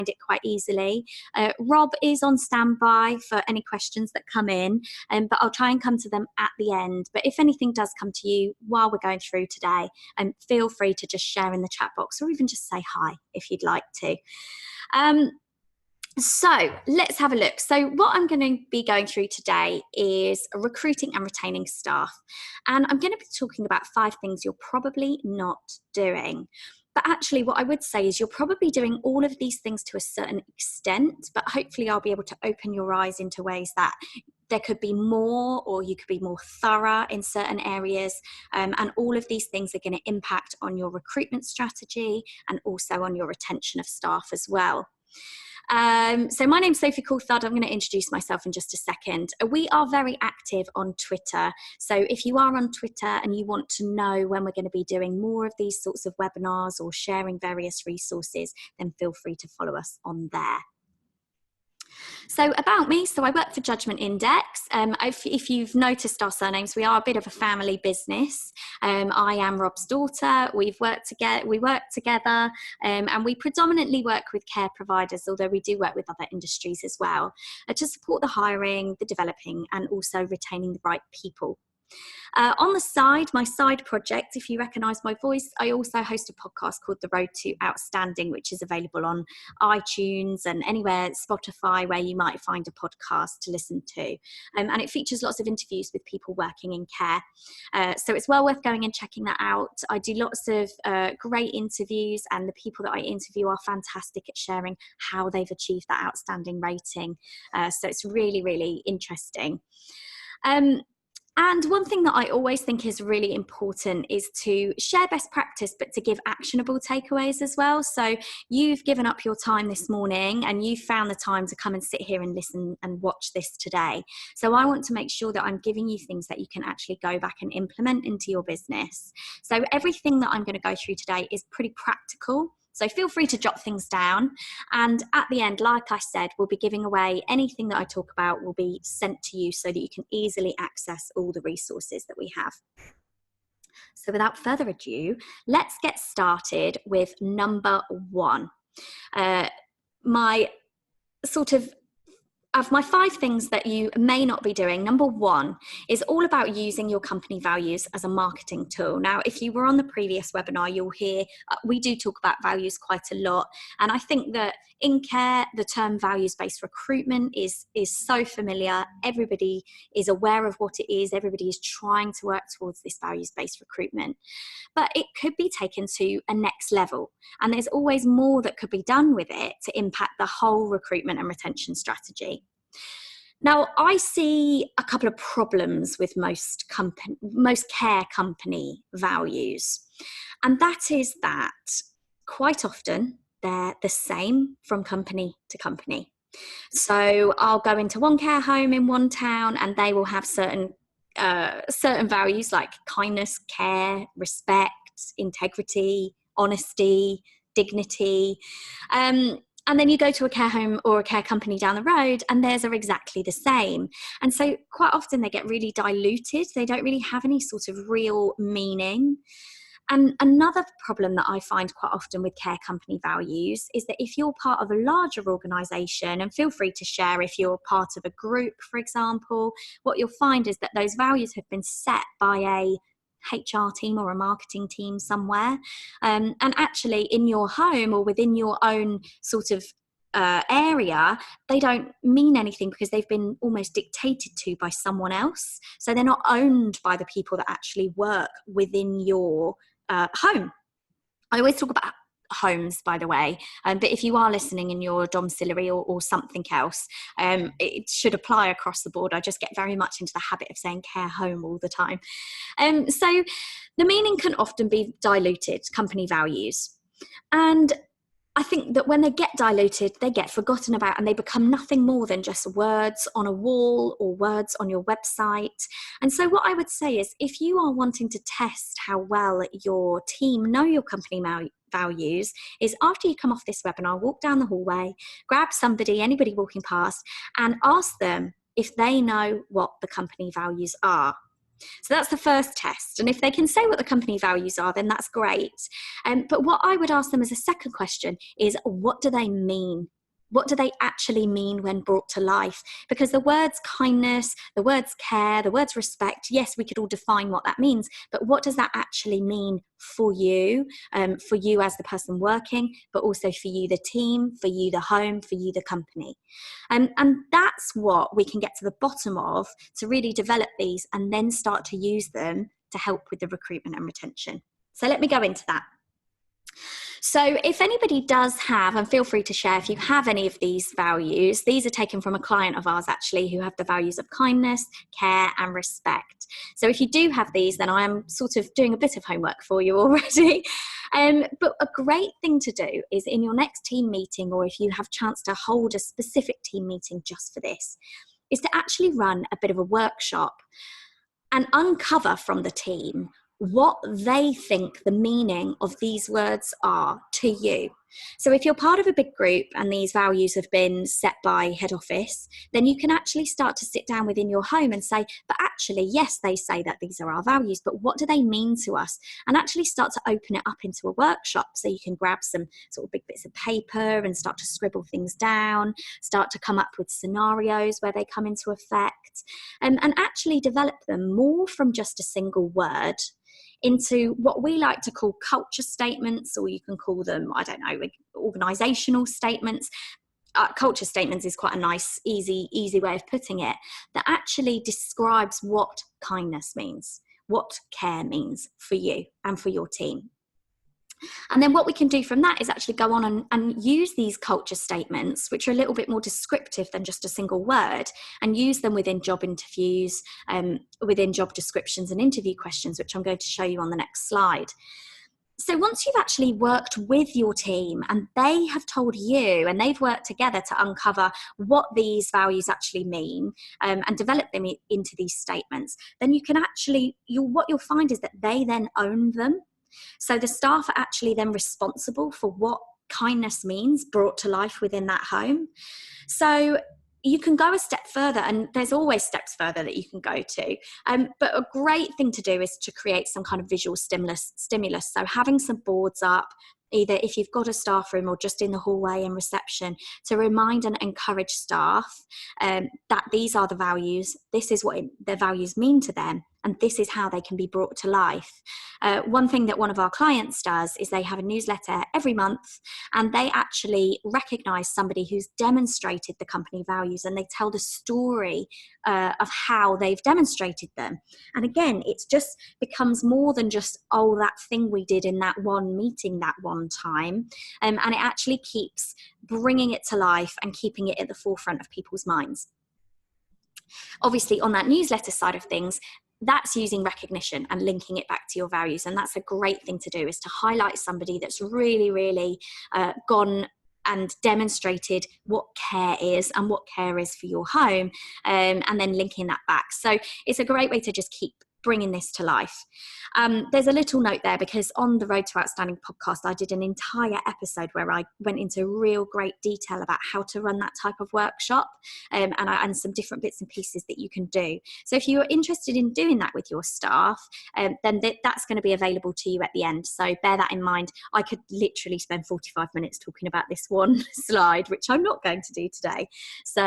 it quite easily. Rob is on standby for any questions that come in, but I'll try and come to them at the end. But if anything does come to you while we're going through today, feel free to just share in the chat box or even just say hi if you'd like to. So let's have a look. So what I'm going to be going through today is recruiting and retaining staff. And I'm going to be talking about 5 things you're probably not doing. But actually what I would say is you're probably doing all of these things to a certain extent, but hopefully I'll be able to open your eyes into ways that there could be more, or you could be more thorough in certain areas. And all of these things are going to impact on your recruitment strategy and also on your retention of staff as well. So my name's Sophie Coulthard. I'm going to introduce myself in just a second. We are very active on Twitter. So if you are on Twitter and you want to know when we're going to be doing more of these sorts of webinars or sharing various resources, then feel free to follow us on there. So about me, so I work for Judgement Index. If you've noticed our surnames, we are a bit of a family business. I am Rob's daughter. We work together, and we predominantly work with care providers, although we do work with other industries as well, to support the hiring, the developing, and also retaining the right people. On the side, my side project, if you recognise my voice, I also host a podcast called The Road to Outstanding, which is available on iTunes and anywhere, Spotify, where you might find a podcast to listen to. And it features lots of interviews with people working in care. So it's well worth going and checking that out. I do lots of great interviews, and the people that I interview are fantastic at sharing how they've achieved that outstanding rating. So it's really, really interesting. And one thing that I always think is really important is to share best practice, but to give actionable takeaways as well. So you've given up your time this morning and you've found the time to come and sit here and listen and watch this today. So I want to make sure that I'm giving you things that you can actually go back and implement into your business. So everything that I'm going to go through today is pretty practical. So feel free to jot things down. And at the end, like I said, we'll be giving away anything that I talk about will be sent to you so that you can easily access all the resources that we have. So without further ado, let's get started with number 1. Of my 5 things that you may not be doing, number 1 is all about using your company values as a marketing tool. Now, if you were on the previous webinar, you'll hear we do talk about values quite a lot. And I think that in care, the term values-based recruitment is so familiar. Everybody is aware of what it is. Everybody is trying to work towards this values-based recruitment. But it could be taken to a next level. And there's always more that could be done with it to impact the whole recruitment and retention strategy. Now, I see a couple of problems with most care company values. And that is that quite often they're the same from company to company. So I'll go into one care home in one town and they will have certain values like kindness, care, respect, integrity, honesty, dignity. And then you go to a care home or a care company down the road and theirs are exactly the same. And so quite often they get really diluted. They don't really have any sort of real meaning. And another problem that I find quite often with care company values is that if you're part of a larger organisation, and feel free to share if you're part of a group, for example, what you'll find is that those values have been set by a HR team or a marketing team somewhere. And actually in your home or within your own sort of area, they don't mean anything because they've been almost dictated to by someone else. So they're not owned by the people that actually work within your home. I always talk about homes, by the way, but if you are listening in your domiciliary or something else, it should apply across the board. I just get very much into the habit of saying care home all the time. So the meaning can often be diluted, company values. And I think that when they get diluted, they get forgotten about and they become nothing more than just words on a wall or words on your website. And so what I would say is if you are wanting to test how well your team know your company values, is after you come off this webinar, walk down the hallway, grab anybody walking past, and ask them if they know what the company values are. So that's the first test. And if they can say what the company values are, then that's great. But what I would ask them as a second question is, what do they mean? What do they actually mean when brought to life? Because the words kindness, the words care, the words respect, yes, we could all define what that means, but what does that actually mean for you as the person working, but also for you, the team, for you, the home, for you, the company? And that's what we can get to the bottom of to really develop these and then start to use them to help with the recruitment and retention. So let me go into that. So if anybody does have, and feel free to share if you have any of these values, these are taken from a client of ours actually who have the values of kindness, care and respect. So if you do have these, then I am sort of doing a bit of homework for you already. But a great thing to do is in your next team meeting, or if you have a chance to hold a specific team meeting just for this, is to actually run a bit of a workshop and uncover from the team what they think the meaning of these words are to you. So if you're part of a big group and these values have been set by head office, then you can actually start to sit down within your home and say, but actually, yes, they say that these are our values, but what do they mean to us? And actually start to open it up into a workshop so you can grab some sort of big bits of paper and start to scribble things down, start to come up with scenarios where they come into effect, and actually develop them more from just a single word into what we like to call culture statements, or you can call them, I don't know, organisational statements. Culture statements is quite a nice, easy way of putting it, that actually describes what kindness means, what care means for you and for your team. And then what we can do from that is actually go on and use these culture statements, which are a little bit more descriptive than just a single word, and use them within job interviews, within job descriptions and interview questions, which I'm going to show you on the next slide. So once you've actually worked with your team and they have told you and they've worked together to uncover what these values actually mean, and develop them into these statements, then you can actually, what you'll find is that they then own them. So the staff are actually then responsible for what kindness means brought to life within that home. So you can go a step further, and there's always steps further that you can go to. But a great thing to do is to create some kind of visual stimulus. So having some boards up, either if you've got a staff room or just in the hallway and reception, to remind and encourage staff that these are the values, this is what their values mean to them, and this is how they can be brought to life. One thing that one of our clients does is they have a newsletter every month, and they actually recognise somebody who's demonstrated the company values, and they tell the story of how they've demonstrated them. And again, it just becomes more than just, oh, that thing we did in that one meeting that one time. And it actually keeps bringing it to life and keeping it at the forefront of people's minds. Obviously, on that newsletter side of things, that's using recognition and linking it back to your values. And that's a great thing to do, is to highlight somebody that's really, really gone and demonstrated what care is and what care is for your home, and then linking that back. So it's a great way to just keep bringing this to life. There's a little note there, because on the Road to Outstanding podcast, I did an entire episode where I went into real great detail about how to run that type of workshop, and some different bits and pieces that you can do. So if you're interested in doing that with your staff, then that's going to be available to you at the end. So bear that in mind. I could literally spend 45 minutes talking about this one slide, which I'm not going to do today. So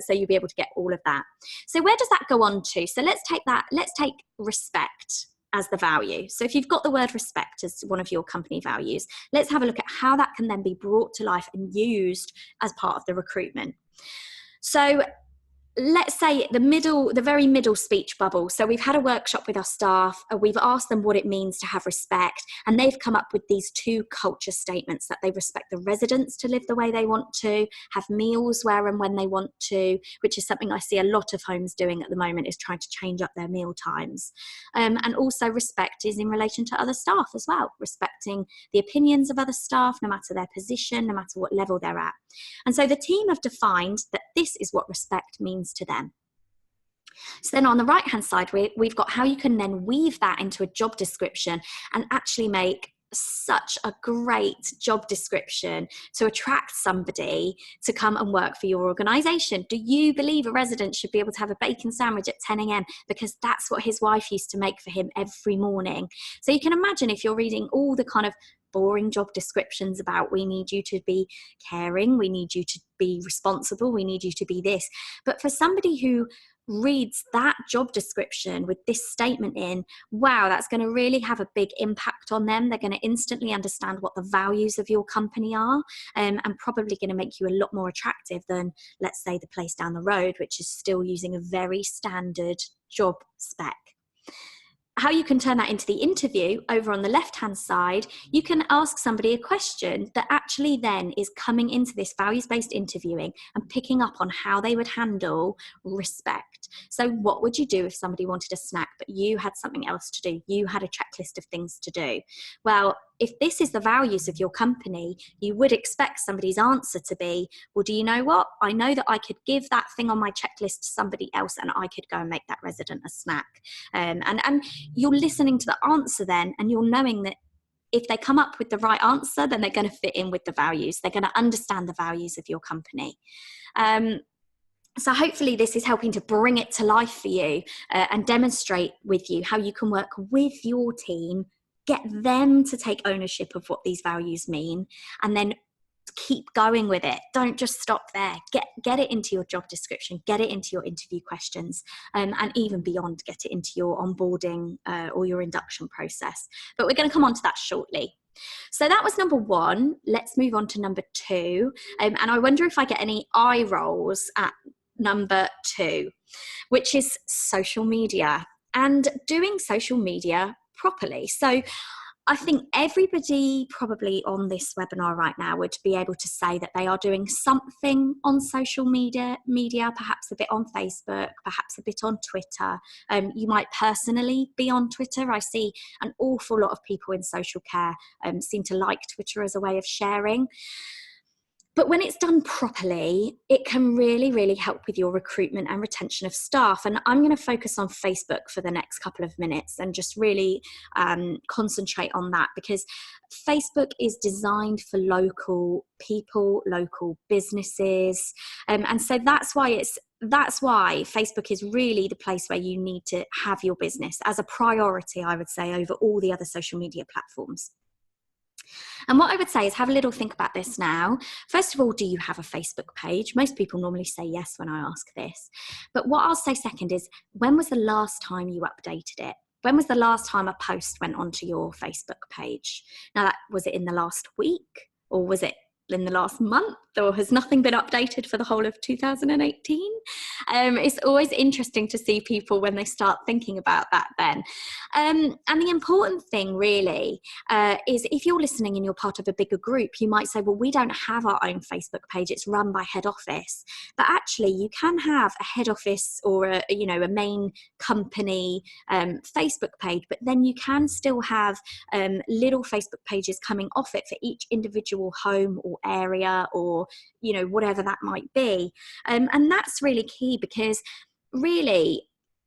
you'll be able to get all of that. So where does that go on to? So let's take respect as the value. So if you've got the word respect as one of your company values, let's have a look at how that can then be brought to life and used as part of the recruitment. So let's say the very middle speech bubble. So we've had a workshop with our staff. We've asked them what it means to have respect, and they've come up with these 2 culture statements: that they respect the residents to live the way they want to, have meals where and when they want to, which is something I see a lot of homes doing at the moment, is trying to change up their meal times. And also respect is in relation to other staff as well, respecting the opinions of other staff, no matter their position, no matter what level they're at. And so the team have defined that this is what respect means to them. So then on the right hand side, we've got how you can then weave that into a job description and actually make such a great job description to attract somebody to come and work for your organisation? Do you believe a resident should be able to have a bacon sandwich at 10 a.m. because that's what his wife used to make for him every morning? So you can imagine if you're reading all the kind of boring job descriptions about, we need you to be caring, we need you to be responsible, we need you to be this. But for somebody who reads that job description with this statement in, wow, that's going to really have a big impact on them. They're going to instantly understand what the values of your company are, and probably going to make you a lot more attractive than, let's say, the place down the road, which is still using a very standard job spec. How you can turn that into the interview, over on the left-hand side, you can ask somebody a question that actually then is coming into this values-based interviewing and picking up on how they would handle respect. So what would you do if somebody wanted a snack, but you had something else to do? You had a checklist of things to do. Well, if this is the values of your company, you would expect somebody's answer to be, well, do you know what? I know that I could give that thing on my checklist to somebody else and I could go and make that resident a snack. And you're listening to the answer then, and you're knowing that if they come up with the right answer, then they're going to fit in with the values. They're going to understand the values of your company. So hopefully this is helping to bring it to life for you and demonstrate with you how you can work with your team, get them to take ownership of what these values mean, and then keep going with it. Don't just stop there. Get it into your job description, get it into your interview questions, and even beyond, get it into your onboarding or your induction process. But we're going to come on to that shortly. So that was number one. Let's move on to number two. And I wonder if I get any eye rolls at number two, which is social media and doing social media properly. So I think everybody probably on this webinar right now would be able to say that they are doing something on social media, perhaps a bit on Facebook, perhaps a bit on Twitter. You might personally be on Twitter. I see an awful lot of people in social care seem to like Twitter as a way of sharing. But when it's done properly, it can really, really help with your recruitment and retention of staff. And I'm going to focus on Facebook for the next couple of minutes and just really concentrate on that, because Facebook is designed for local people, local businesses. And so that's why Facebook is really the place where you need to have your business as a priority, I would say, over all the other social media platforms. And what I would say is have a little think about this now. First of all, do you have a Facebook page? Most people normally say yes when I ask this. But what I'll say second is, when was the last time you updated it? When was the last time a post went onto your Facebook page? Now, was it in the last week, or was it in the last month, or has nothing been updated for the whole of 2018? It's always interesting to see people when they start thinking about that then. And the important thing really is, if you're listening and you're part of a bigger group, you might say, well, we don't have our own Facebook page, it's run by head office. But actually you can have a head office or a main company Facebook page, but then you can still have little Facebook pages coming off it for each individual home or area, or whatever that might be. And that's really key, because really,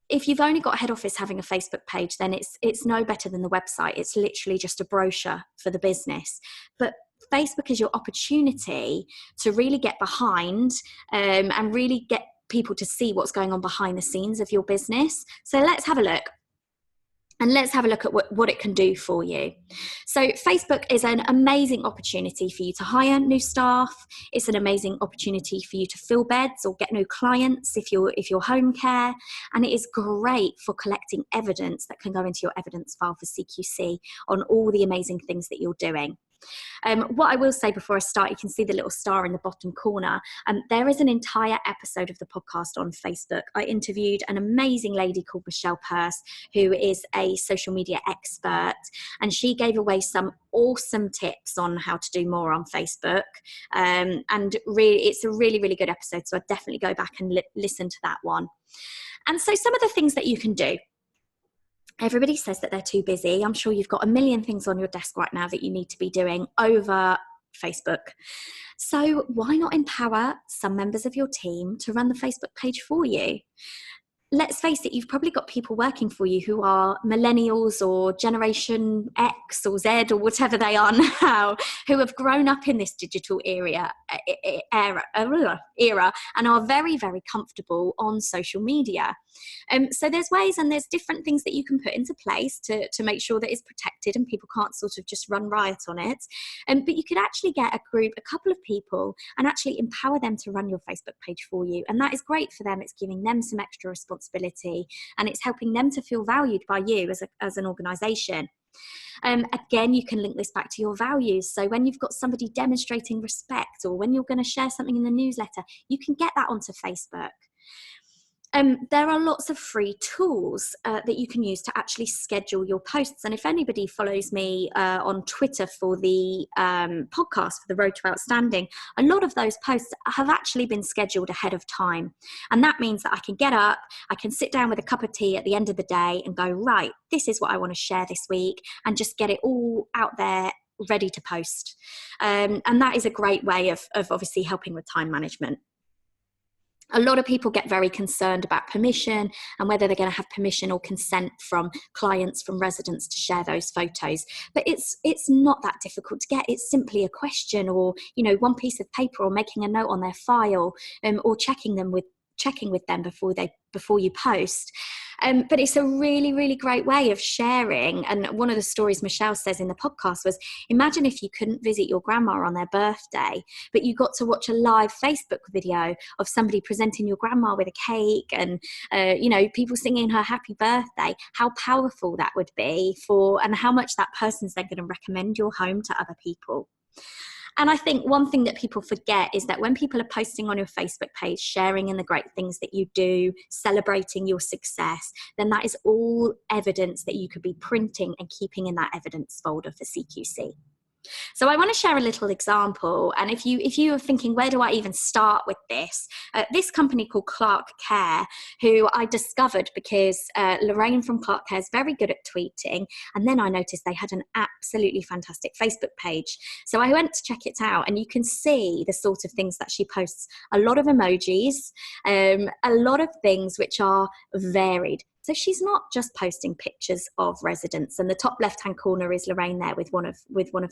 if you've only got head office having a Facebook page, then it's no better than the website. It's literally just a brochure for the business. But Facebook is your opportunity to really get behind and really get people to see what's going on behind the scenes of your business. So let's have a look. And let's have a look at what it can do for you. So Facebook is an amazing opportunity for you to hire new staff. It's an amazing opportunity for you to fill beds or get new clients if you're home care. And it is great for collecting evidence that can go into your evidence file for CQC on all the amazing things that you're doing. What I will say before I start, you can see the little star in the bottom corner. There is an entire episode of the podcast on Facebook. I interviewed an amazing lady called Michelle Purse, who is a social media expert, and she gave away some awesome tips on how to do more on Facebook. And really, it's a really, really good episode. So I'd definitely go back and listen to that one. And so some of the things that you can do. Everybody says that they're too busy. I'm sure you've got a million things on your desk right now that you need to be doing over Facebook. So why not empower some members of your team to run the Facebook page for you? let's face it, you've probably got people working for you who are millennials or Generation X or Z or whatever they are now, who have grown up in this digital era and are very, very comfortable on social media. So there's ways and there's different things that you can put into place to make sure that it's protected and people can't sort of just run riot on it. But you could actually get a couple of people, and actually empower them to run your Facebook page for you. And that is great for them. It's giving them some extra responsibility, and it's helping them to feel valued by you as an organisation. Again, you can link this back to your values. So when you've got somebody demonstrating respect, or when you're going to share something in the newsletter, you can get that onto Facebook. There are lots of free tools that you can use to actually schedule your posts. And if anybody follows me on Twitter for the podcast, for the Road to Outstanding, a lot of those posts have actually been scheduled ahead of time. And that means that I can get up, I can sit down with a cup of tea at the end of the day and go, right, this is what I want to share this week, and just get it all out there ready to post. And that is a great way of obviously helping with time management. A lot of people get very concerned about permission and whether they're going to have permission or consent from clients, from residents, to share those photos. But it's not that difficult to get. It's simply a question, or one piece of paper, or making a note on their file, or checking with them before you post. But it's a really, really great way of sharing. And one of the stories Michelle says in the podcast was, imagine if you couldn't visit your grandma on their birthday, but you got to watch a live Facebook video of somebody presenting your grandma with a cake and, people singing her happy birthday. How powerful that would be and how much that person's then going to recommend your home to other people. And I think one thing that people forget is that when people are posting on your Facebook page, sharing in the great things that you do, celebrating your success, then that is all evidence that you could be printing and keeping in that evidence folder for CQC. So I want to share a little example. And if you are thinking, where do I even start with this? This company called Clark Care, who I discovered because Lorraine from Clark Care is very good at tweeting. And then I noticed they had an absolutely fantastic Facebook page. So I went to check it out, and you can see the sort of things that she posts. A lot of emojis, a lot of things which are varied. So she's not just posting pictures of residents, and the top left-hand corner is Lorraine there with one of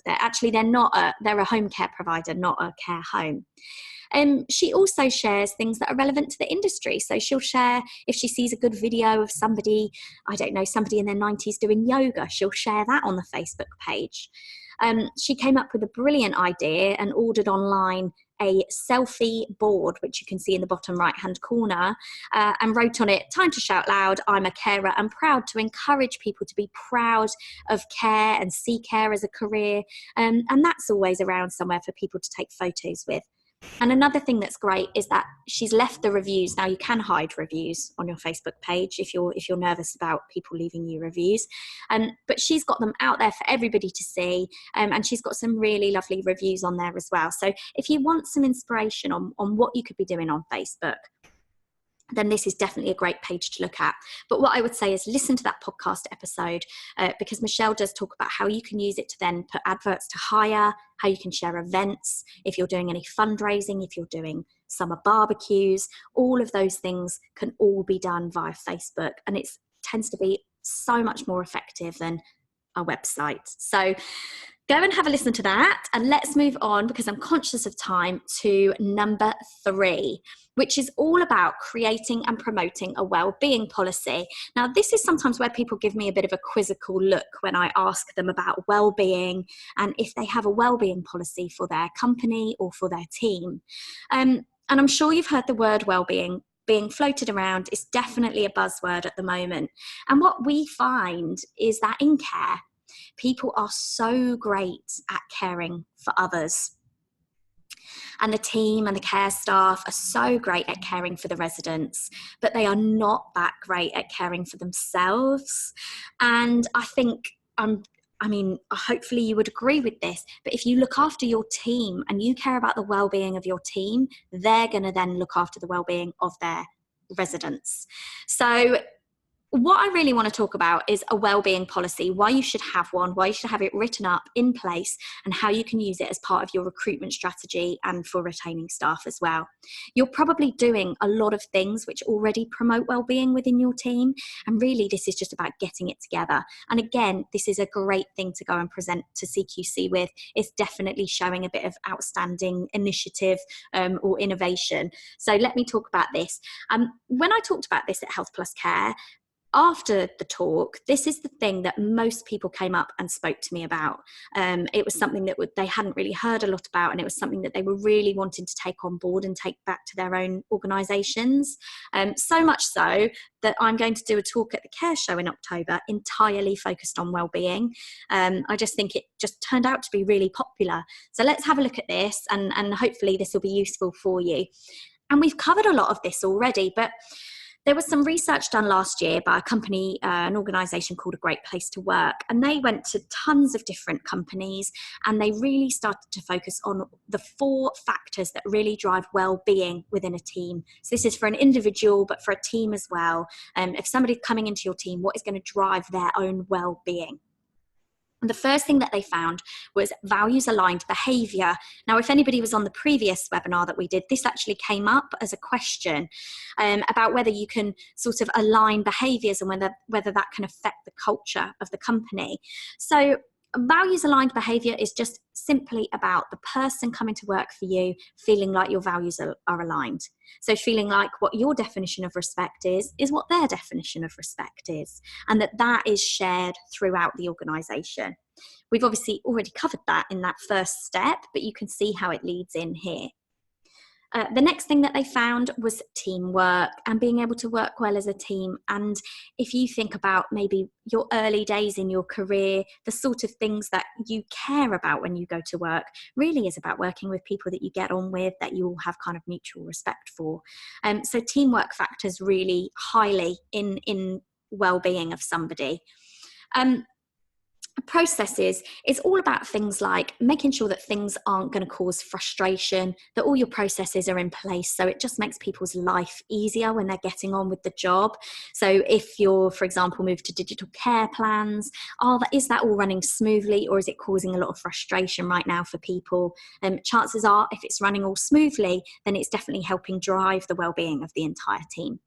their. Actually, they're a home care provider, not a care home. She also shares things that are relevant to the industry. So she'll share, if she sees a good video of somebody, somebody in their 90s doing yoga, she'll share that on the Facebook page. She came up with a brilliant idea and ordered online a selfie board, which you can see in the bottom right hand corner, and wrote on it, "Time to shout loud, I'm a carer and proud," to encourage people to be proud of care and see care as a career. And that's always around somewhere for people to take photos with. And another thing that's great is that she's left the reviews. Now, you can hide reviews on your Facebook page if you're nervous about people leaving you reviews, but she's got them out there for everybody to see, and she's got some really lovely reviews on there as well. So if you want some inspiration on what you could be doing on Facebook, then this is definitely a great page to look at. But what I would say is listen to that podcast episode, because Michelle does talk about how you can use it to then put adverts to hire, how you can share events, if you're doing any fundraising, if you're doing summer barbecues, all of those things can all be done via Facebook. And it tends to be so much more effective than a website. So go and have a listen to that, and let's move on, because I'm conscious of time, to number 3, which is all about creating and promoting a well-being policy. Now, this is sometimes where people give me a bit of a quizzical look when I ask them about well-being and if they have a well-being policy for their company or for their team. And I'm sure you've heard the word well-being being floated around. Is definitely a buzzword at the moment. And what we find is that in care, people are so great at caring for others. And the team and the care staff are so great at caring for the residents, but they are not that great at caring for themselves. And I think, hopefully you would agree with this, but if you look after your team and you care about the well-being of your team, they're going to then look after the well-being of their residents. So what I really want to talk about is a wellbeing policy, why you should have one, why you should have it written up in place, and how you can use it as part of your recruitment strategy and for retaining staff as well. You're probably doing a lot of things which already promote wellbeing within your team, and really this is just about getting it together. And again, this is a great thing to go and present to CQC with. It's definitely showing a bit of outstanding initiative or innovation. So let me talk about this. When I talked about this at Health Plus Care, after the talk, this is the thing that most people came up and spoke to me about. It was something that they hadn't really heard a lot about, and it was something that they were really wanting to take on board and take back to their own organisations. So much so that I'm going to do a talk at the Care Show in October entirely focused on wellbeing. I just think it just turned out to be really popular. So let's have a look at this, and hopefully this will be useful for you. And we've covered a lot of this already, but there was some research done last year by a company, an organisation called A Great Place to Work, and they went to tons of different companies, and they really started to focus on the 4 factors that really drive well-being within a team. So this is for an individual, but for a team as well. If somebody's coming into your team, what is going to drive their own well-being? The first thing that they found was values-aligned behaviour. Now, if anybody was on the previous webinar that we did, this actually came up as a question about whether you can sort of align behaviours and whether that can affect the culture of the company. So values-aligned behaviour is just simply about the person coming to work for you feeling like your values are aligned. So feeling like what your definition of respect is what their definition of respect is, and that is shared throughout the organisation. We've obviously already covered that in that first step, but you can see how it leads in here. The next thing that they found was teamwork and being able to work well as a team. And if you think about maybe your early days in your career, the sort of things that you care about when you go to work really is about working with people that you get on with, that you all have kind of mutual respect for. So teamwork factors really highly in well-being of somebody. Processes is all about things like making sure that things aren't going to cause frustration, that all your processes are in place, so it just makes people's life easier when they're getting on with the job. So if you're, for example, moved to digital care plans, is that all running smoothly, or is it causing a lot of frustration right now for people? Chances are, if it's running all smoothly, then it's definitely helping drive the well-being of the entire team.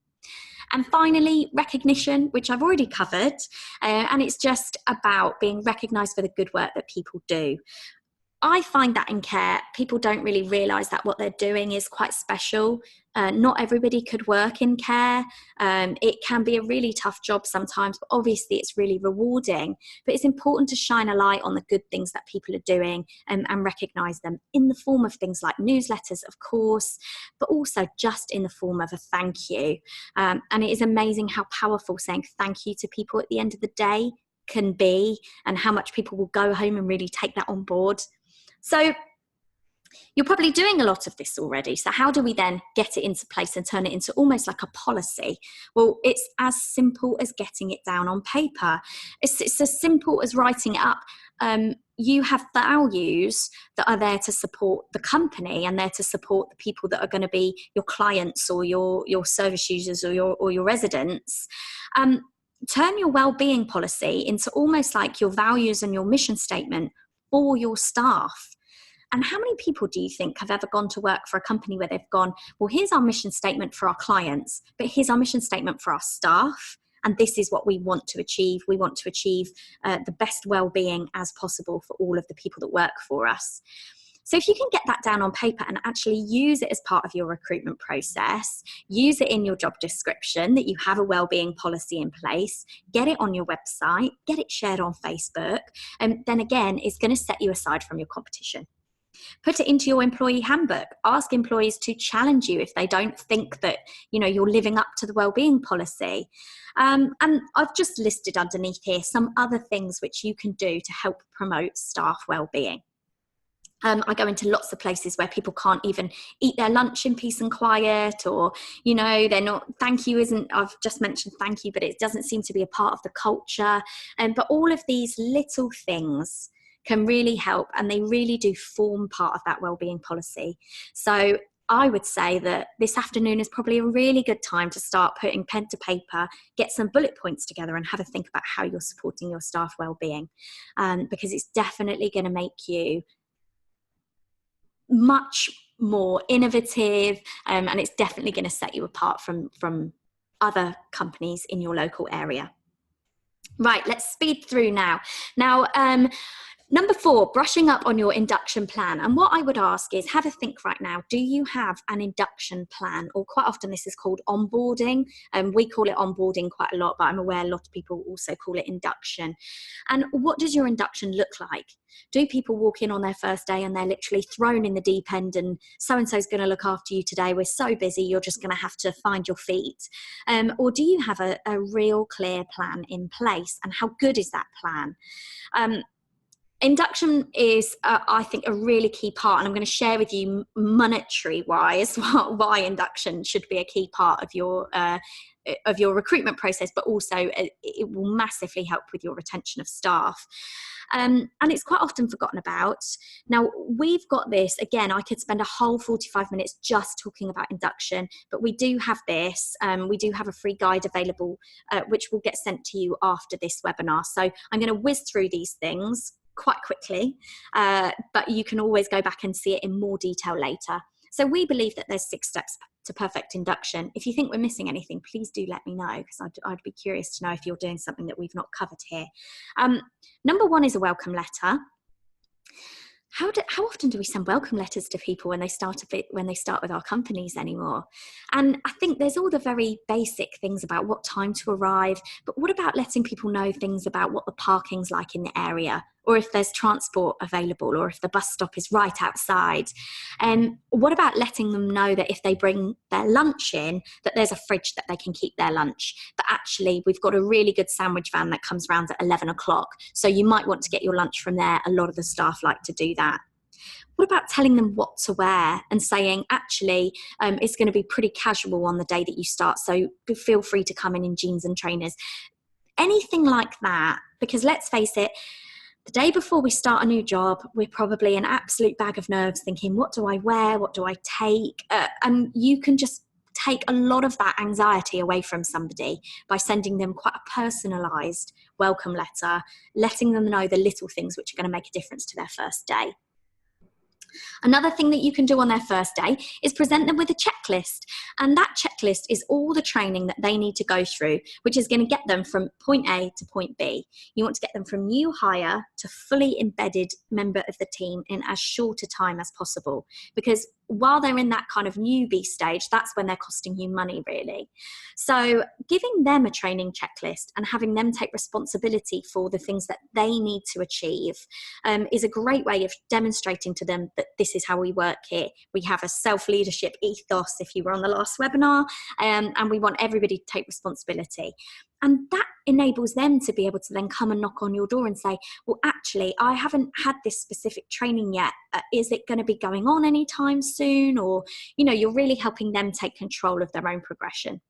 And finally, recognition, which I've already covered, and it's just about being recognised for the good work that people do. I find that in care, people don't really realise that what they're doing is quite special. Not everybody could work in care. It can be a really tough job sometimes, but obviously it's really rewarding. But it's important to shine a light on the good things that people are doing and recognise them in the form of things like newsletters, of course, but also just in the form of a thank you. And it is amazing how powerful saying thank you to people at the end of the day can be, and how much people will go home and really take that on board. So you're probably doing a lot of this already. So how do we then get it into place and turn it into almost like a policy? Well, it's as simple as getting it down on paper. It's as simple as writing it up. You have values that are there to support the company and there to support the people that are going to be your clients or your service users or your residents. Turn your well-being policy into almost like your values and your mission statement for your staff. And how many people do you think have ever gone to work for a company where they've gone, well, here's our mission statement for our clients, but here's our mission statement for our staff, and this is what we want to achieve. We want to achieve the best well-being as possible for all of the people that work for us. So if you can get that down on paper and actually use it as part of your recruitment process, use it in your job description that you have a wellbeing policy in place, get it on your website, get it shared on Facebook, and then again, it's going to set you aside from your competition. Put it into your employee handbook. Ask employees to challenge you if they don't think that you're living up to the wellbeing policy. And I've just listed underneath here some other things which you can do to help promote staff wellbeing. I go into lots of places where people can't even eat their lunch in peace and quiet, or, they're not, thank you isn't, I've just mentioned thank you, but it doesn't seem to be a part of the culture. But all of these little things can really help, and they really do form part of that wellbeing policy. So I would say that this afternoon is probably a really good time to start putting pen to paper, get some bullet points together and have a think about how you're supporting your staff well-being, because it's definitely going to make you much more innovative, and it's definitely going to set you apart from other companies in your local area. Right, let's speed through now. Now, number 4, brushing up on your induction plan. And what I would ask is, have a think right now. Do you have an induction plan? Or quite often this is called onboarding. We call it onboarding quite a lot, but I'm aware a lot of people also call it induction. And what does your induction look like? Do people walk in on their first day and they're literally thrown in the deep end and so-and-so's going to look after you today, we're so busy, you're just going to have to find your feet? Or do you have a real clear plan in place? And how good is that plan? Induction is, I think, a really key part, and I'm going to share with you monetary-wise why induction should be a key part of your recruitment process, but also it will massively help with your retention of staff. And it's quite often forgotten about. Now, we've got this, again, I could spend a whole 45 minutes just talking about induction, but we do have this, we do have a free guide available, which will get sent to you after this webinar. So I'm going to whiz through these things quite quickly, but you can always go back and see it in more detail later. So we believe that there's 6 steps to perfect induction. If you think we're missing anything, please do let me know, because I'd be curious to know if you're doing something that we've not covered here. Number 1 is a welcome letter. How often do we send welcome letters to people when they start with our companies anymore? And I think there's all the very basic things about what time to arrive, but what about letting people know things about what the parking's like in the area, or if there's transport available, or if the bus stop is right outside? And what about letting them know that if they bring their lunch in, that there's a fridge that they can keep their lunch, but actually we've got a really good sandwich van that comes around at 11 o'clock, so you might want to get your lunch from there. A lot of the staff like to do that. What about telling them what to wear and saying, actually, it's going to be pretty casual on the day that you start, so feel free to come in jeans and trainers? Anything like that, because let's face it, the day before we start a new job, we're probably an absolute bag of nerves thinking, what do I wear? What do I take? And you can just take a lot of that anxiety away from somebody by sending them quite a personalised welcome letter, letting them know the little things which are going to make a difference to their first day. Another thing that you can do on their first day is present them with a checklist. And that checklist is all the training that they need to go through, which is going to get them from point A to point B. You want to get them from new hire to fully embedded member of the team in as short a time as possible. Because while they're in that kind of newbie stage, that's when they're costing you money, really. So giving them a training checklist and having them take responsibility for the things that they need to achieve is a great way of demonstrating to them that this is how we work here. We have a self-leadership ethos, if you were on the last webinar, and we want everybody to take responsibility. And that enables them to be able to then come and knock on your door and say, well, actually, I haven't had this specific training yet. Is it going to be going on anytime soon? Or, you know, you're really helping them take control of their own progression.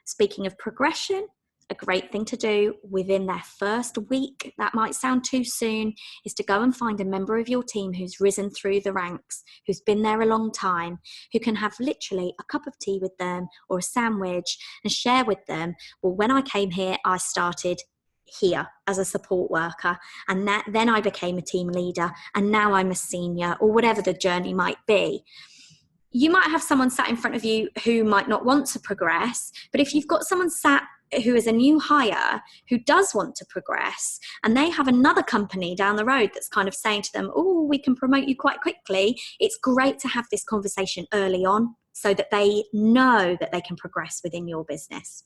Speaking of progression, a great thing to do within their first week, that might sound too soon, is to go and find a member of your team who's risen through the ranks, who's been there a long time, who can have literally a cup of tea with them or a sandwich and share with them, well, when I came here, I started here as a support worker, and then I became a team leader, and now I'm a senior, or whatever the journey might be. You might have someone sat in front of you who might not want to progress, but if you've got someone sat who is a new hire who does want to progress, and they have another company down the road that's kind of saying to them, oh, we can promote you quite quickly, it's great to have this conversation early on so that they know that they can progress within your business.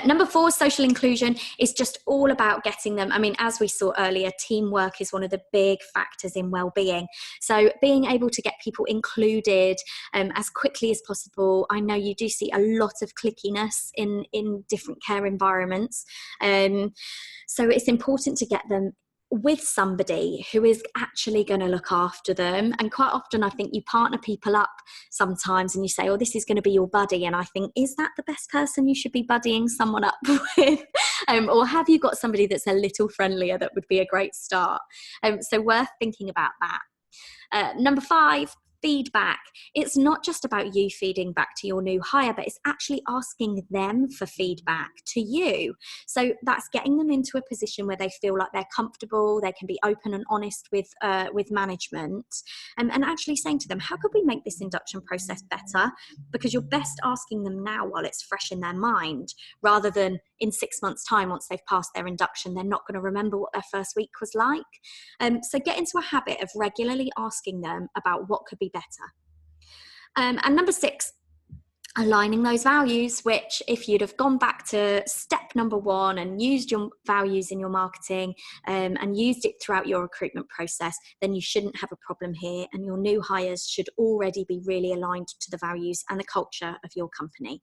Number 4, social inclusion is just all about getting them. I mean, as we saw earlier, teamwork is one of the big factors in well-being. So being able to get people included as quickly as possible. I know you do see a lot of clickiness in different care environments. So it's important to get them with somebody who is actually going to look after them. And quite often I think you partner people up sometimes and you say, oh, this is going to be your buddy. And I think, is that the best person you should be buddying someone up with? Or have you got somebody that's a little friendlier that would be a great start? So worth thinking about that. Number 5, feedback, it's not just about you feeding back to your new hire, but it's actually asking them for feedback to you. So that's getting them into a position where they feel like they're comfortable, they can be open and honest with management, and actually saying to them, how could we make this induction process better? Because you're best asking them now while it's fresh in their mind, rather than in 6 months' time, once they've passed their induction, they're not going to remember what their first week was like. So get into a habit of regularly asking them about what could be better. And number 6, aligning those values, which if you'd have gone back to step number 1 and used your values in your marketing and used it throughout your recruitment process, then you shouldn't have a problem here, and your new hires should already be really aligned to the values and the culture of your company.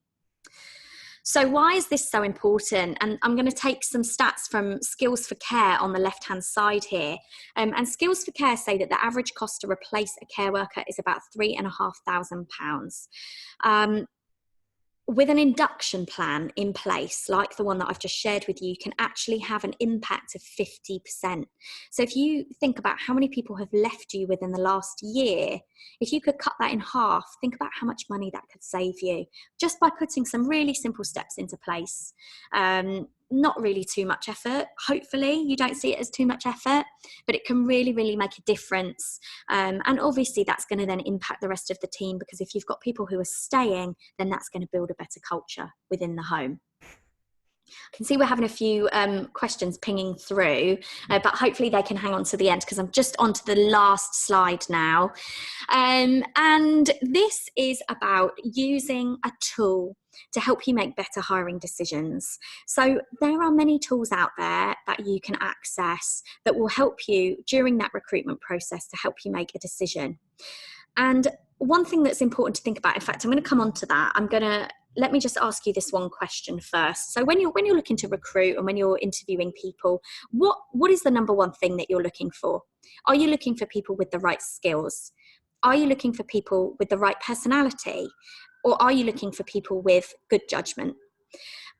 So why is this so important? And I'm going to take some stats from Skills for Care on the left-hand side here. And Skills for Care say that the average cost to replace a care worker is about £3,500. With an induction plan in place, like the one that I've just shared with you, you can actually have an impact of 50%. So if you think about how many people have left you within the last year, if you could cut that in half, think about how much money that could save you just by putting some really simple steps into place. Not really too much effort. Hopefully you don't see it as too much effort, but it can really, really make a difference. And obviously that's going to then impact the rest of the team, because if you've got people who are staying, then that's going to build a better culture within the home. I can see we're having a few questions pinging through, but hopefully they can hang on to the end, because I'm just on to the last slide now. And this is about using a tool to help you make better hiring decisions. So there are many tools out there that you can access that will help you during that recruitment process to help you make a decision. And one thing that's important to think about, in fact, I'm going to come on to that. Let me just ask you this one question first. So when you're looking to recruit and when you're interviewing people, what is the number one thing that you're looking for? Are you looking for people with the right skills? Are you looking for people with the right personality? Or are you looking for people with good judgment?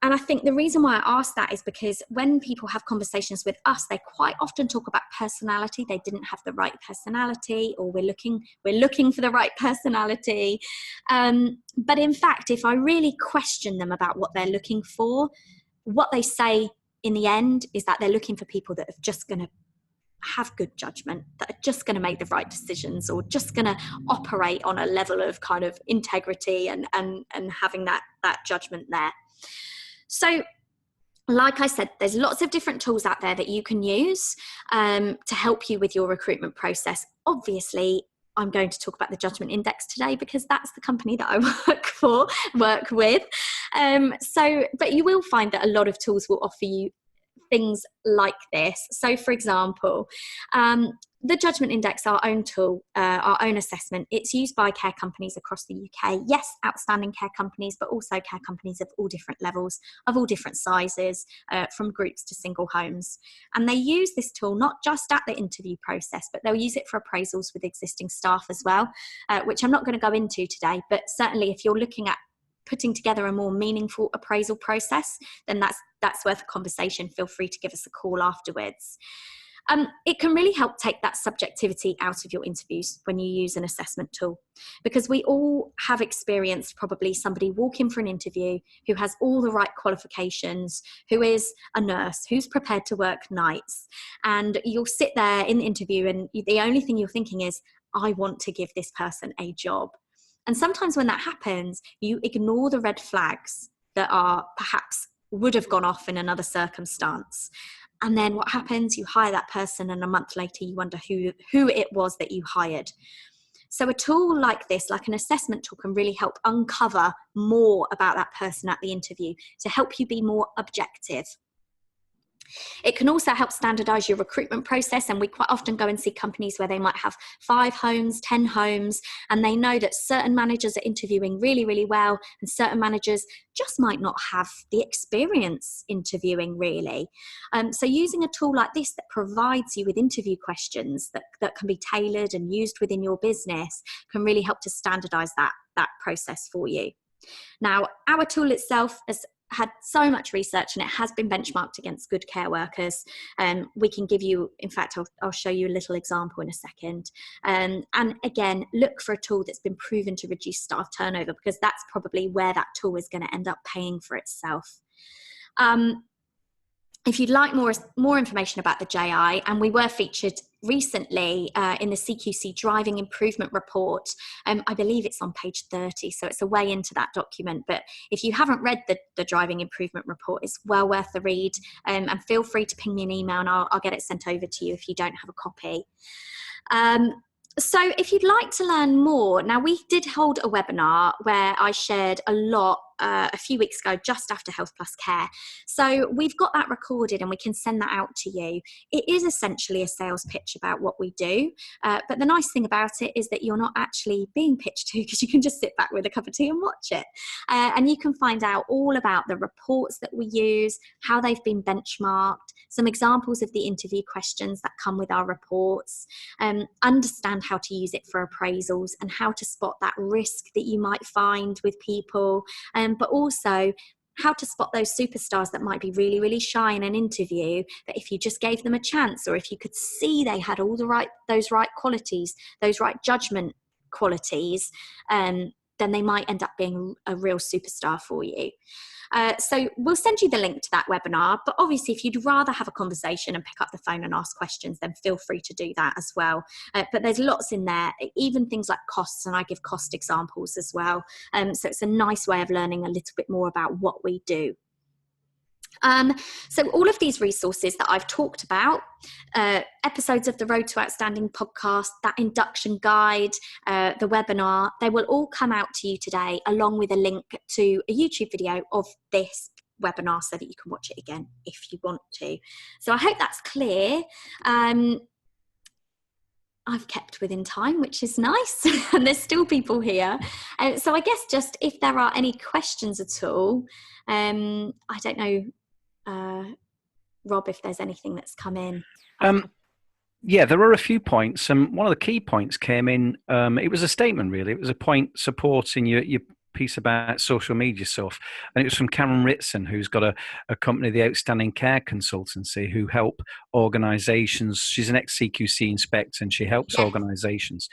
And I think the reason why I ask that is because when people have conversations with us, they quite often talk about personality. They didn't have the right personality, or we're looking for the right personality. But in fact, if I really question them about what they're looking for, what they say in the end is that they're looking for people that are just going to have good judgment, that are just going to make the right decisions, or just going to operate on a level of kind of integrity and having that judgment there. So like I said, there's lots of different tools out there that you can use to help you with your recruitment process. Obviously, I'm going to talk about the Judgement Index today because that's the company that I work with. But you will find that a lot of tools will offer you things like this. So for example, the Judgement Index, our own tool, our own assessment, it's used by care companies across the UK. Yes, outstanding care companies, but also care companies of all different levels, of all different sizes, from groups to single homes. And they use this tool not just at the interview process, but they'll use it for appraisals with existing staff as well, which I'm not going to go into today. But certainly if you're looking at putting together a more meaningful appraisal process, then that's worth a conversation. Feel free to give us a call afterwards. It can really help take that subjectivity out of your interviews when you use an assessment tool, because we all have experienced probably somebody walk in for an interview who has all the right qualifications, who is a nurse, who's prepared to work nights, and you'll sit there in the interview and the only thing you're thinking is, I want to give this person a job. And sometimes when that happens, you ignore the red flags that are perhaps would have gone off in another circumstance. And then what happens? You hire that person, and a month later you wonder who it was that you hired. So a tool like this, like an assessment tool, can really help uncover more about that person at the interview to help you be more objective. It can also help standardize your recruitment process, and we quite often go and see companies where they might have 5 homes, 10 homes, and they know that certain managers are interviewing really, really well, and certain managers just might not have the experience interviewing really. So using a tool like this that provides you with interview questions that can be tailored and used within your business can really help to standardize that process for you. Now, our tool itself, had so much research and it has been benchmarked against good care workers. We can give you, in fact, I'll show you a little example in a second. And again, look for a tool that's been proven to reduce staff turnover, because that's probably where that tool is going to end up paying for itself. If you'd like more information about the JI, and we were featured recently in the CQC Driving Improvement Report, I believe it's on page 30, so it's a way into that document. But if you haven't read the Driving Improvement Report, it's well worth the read, and feel free to ping me an email and I'll get it sent over to you if you don't have a copy. So if you'd like to learn more, now we did hold a webinar where I shared a lot a few weeks ago, just after Health Plus Care. So we've got that recorded and we can send that out to you. It is essentially a sales pitch about what we do. But the nice thing about it is that you're not actually being pitched to, because you can just sit back with a cup of tea and watch it. And you can find out all about the reports that we use, how they've been benchmarked, some examples of the interview questions that come with our reports, understand how to use it for appraisals and how to spot that risk that you might find with people, but also how to spot those superstars that might be really, really shy in an interview, that if you just gave them a chance, or if you could see they had all those right qualities, those right judgment qualities, then they might end up being a real superstar for you. So we'll send you the link to that webinar, but obviously if you'd rather have a conversation and pick up the phone and ask questions, then feel free to do that as well. But there's lots in there, even things like costs, and I give cost examples as well. So it's a nice way of learning a little bit more about what we do. So all of these resources that I've talked about, episodes of the Road to Outstanding podcast, that induction guide, the webinar, they will all come out to you today, along with a link to a YouTube video of this webinar so that you can watch it again if you want to. So I hope that's clear. I've kept within time, which is nice, and there's still people here. So I guess just if there are any questions at all, I don't know, Rob, if there's anything that's come in. Yeah, there are a few points. One of the key points came in, it was a statement really, it was a point supporting your piece about social media stuff, and it was from Karen Ritson, who's got a company, the Outstanding Care Consultancy, who help organisations. She's an ex-CQC inspector and she helps organisations.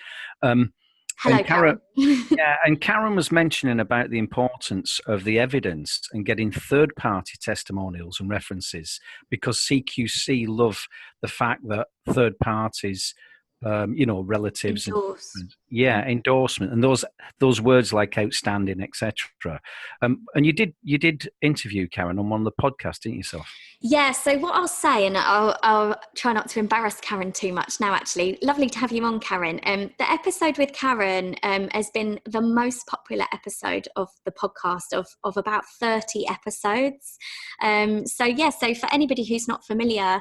Hello, Karen. Yeah, and Karen was mentioning about the importance of the evidence and getting third-party testimonials and references, because CQC love the fact that third parties, relatives, endorsement, and those words like outstanding, etc. And you did interview Karen on one of the podcasts, didn't you, Soph? Yeah, so what I'll say, and I'll try not to embarrass Karen too much now, actually. Lovely to have you on, Karen. The episode with Karen has been the most popular episode of the podcast of about 30 episodes. So for anybody who's not familiar,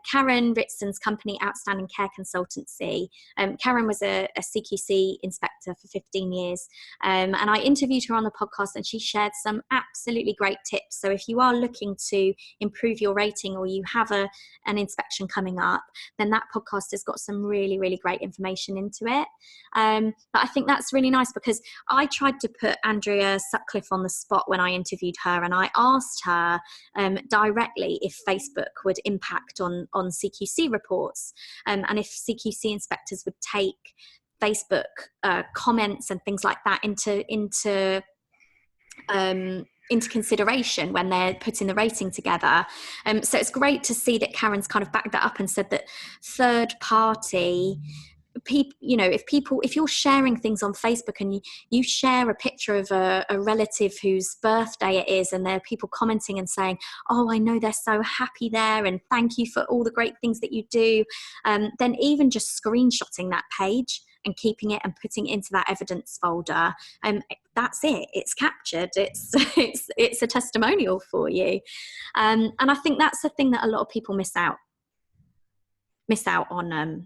Karen Ritson's company, Outstanding Care Consultancy, Karen was a CQC inspector for 15 years, and I interviewed her on the podcast and she shared some absolutely great tips. So if you are looking to improve your rating, or you have an inspection coming up, then that podcast has got some really, really great information into it. But I think that's really nice, because I tried to put Andrea Sutcliffe on the spot when I interviewed her, and I asked her directly if Facebook would impact on CQC reports, and if CQC inspectors would take Facebook comments and things like that into consideration when they're putting the rating together. So it's great to see that Karen's kind of backed that up and said that third party people, if you're sharing things on Facebook and you share a picture of a relative whose birthday it is, and there are people commenting and saying, oh, I know they're so happy there and thank you for all the great things that you do, then even just screenshotting that page and keeping it and putting it into that evidence folder, that's it. It's captured. It's a testimonial for you, and I think that's the thing that a lot of people miss out on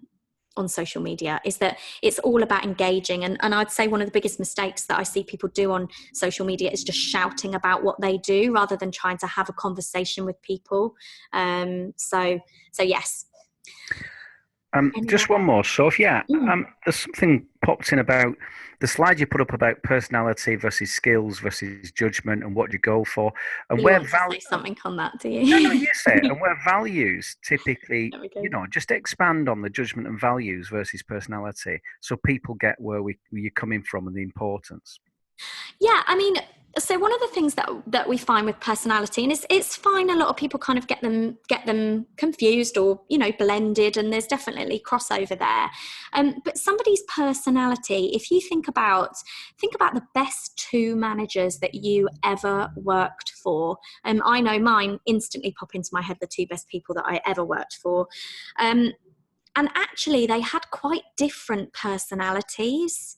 social media, is that it's all about engaging. And I'd say one of the biggest mistakes that I see people do on social media is just shouting about what they do rather than trying to have a conversation with people. So yes. Any Just one other? more, Sophie. Yeah, Mm, there's something popped in about the slide you put up about personality versus skills versus judgment and what you go for, and you where want to value. say something on that, do No, no, you? you say it, and where values typically, There we go. just expand on the judgment and values versus personality, so people get where you're coming from and the importance. Yeah, I mean, so one of the things that we find with personality, and it's fine. A lot of people kind of get them confused or blended, and there's definitely crossover there. But somebody's personality, if you think about the best two managers that you ever worked for. I know mine instantly pop into my head. The two best people that I ever worked for. And actually they had quite different personalities.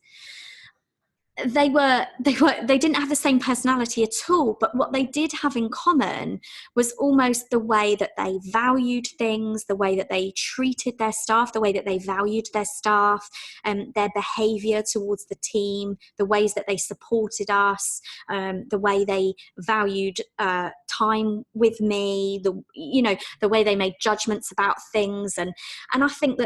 They didn't have the same personality at all, but what they did have in common was almost the way that they valued things, the way that they treated their staff, the way that they valued their staff, their behavior towards the team, the ways that they supported us, the way they valued time with me, the way they made judgments about things. And I think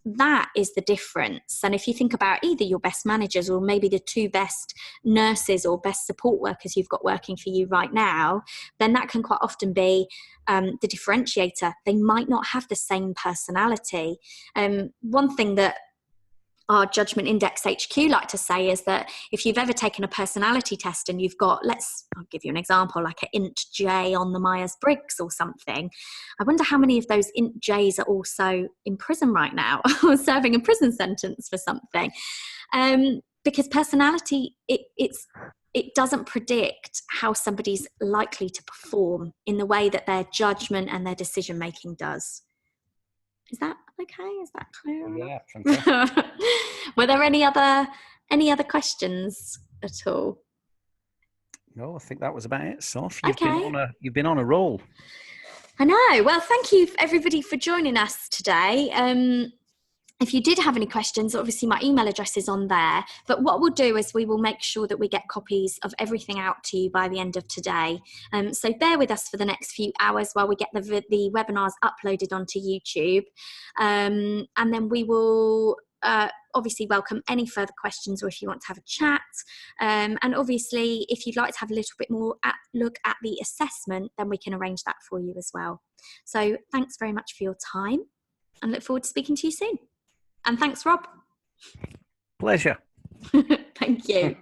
that is the difference. And if you think about either your best managers or maybe the two best nurses or best support workers you've got working for you right now, then that can quite often be the differentiator. They might not have the same personality. One thing that our Judgement Index HQ like to say is that if you've ever taken a personality test and you've got, I'll give you an example, like an int J on the Myers-Briggs or something, I wonder how many of those int Js are also in prison right now or serving a prison sentence for something. Because personality, it doesn't predict how somebody's likely to perform in the way that their judgment and their decision making does. Is that okay? Is that clear Yeah, enough? fantastic. Were there any other questions at all? No, I think that was about it, Soph. Okay. You've been on a roll. I know. Well, thank you everybody for joining us today. If you did have any questions, obviously my email address is on there. But what we'll do is we will make sure that we get copies of everything out to you by the end of today. So bear with us for the next few hours while we get the webinars uploaded onto YouTube. And then we will obviously welcome any further questions or if you want to have a chat. And obviously, if you'd like to have a little bit more look at the assessment, then we can arrange that for you as well. So thanks very much for your time and look forward to speaking to you soon. And thanks, Rob. Pleasure. Thank you.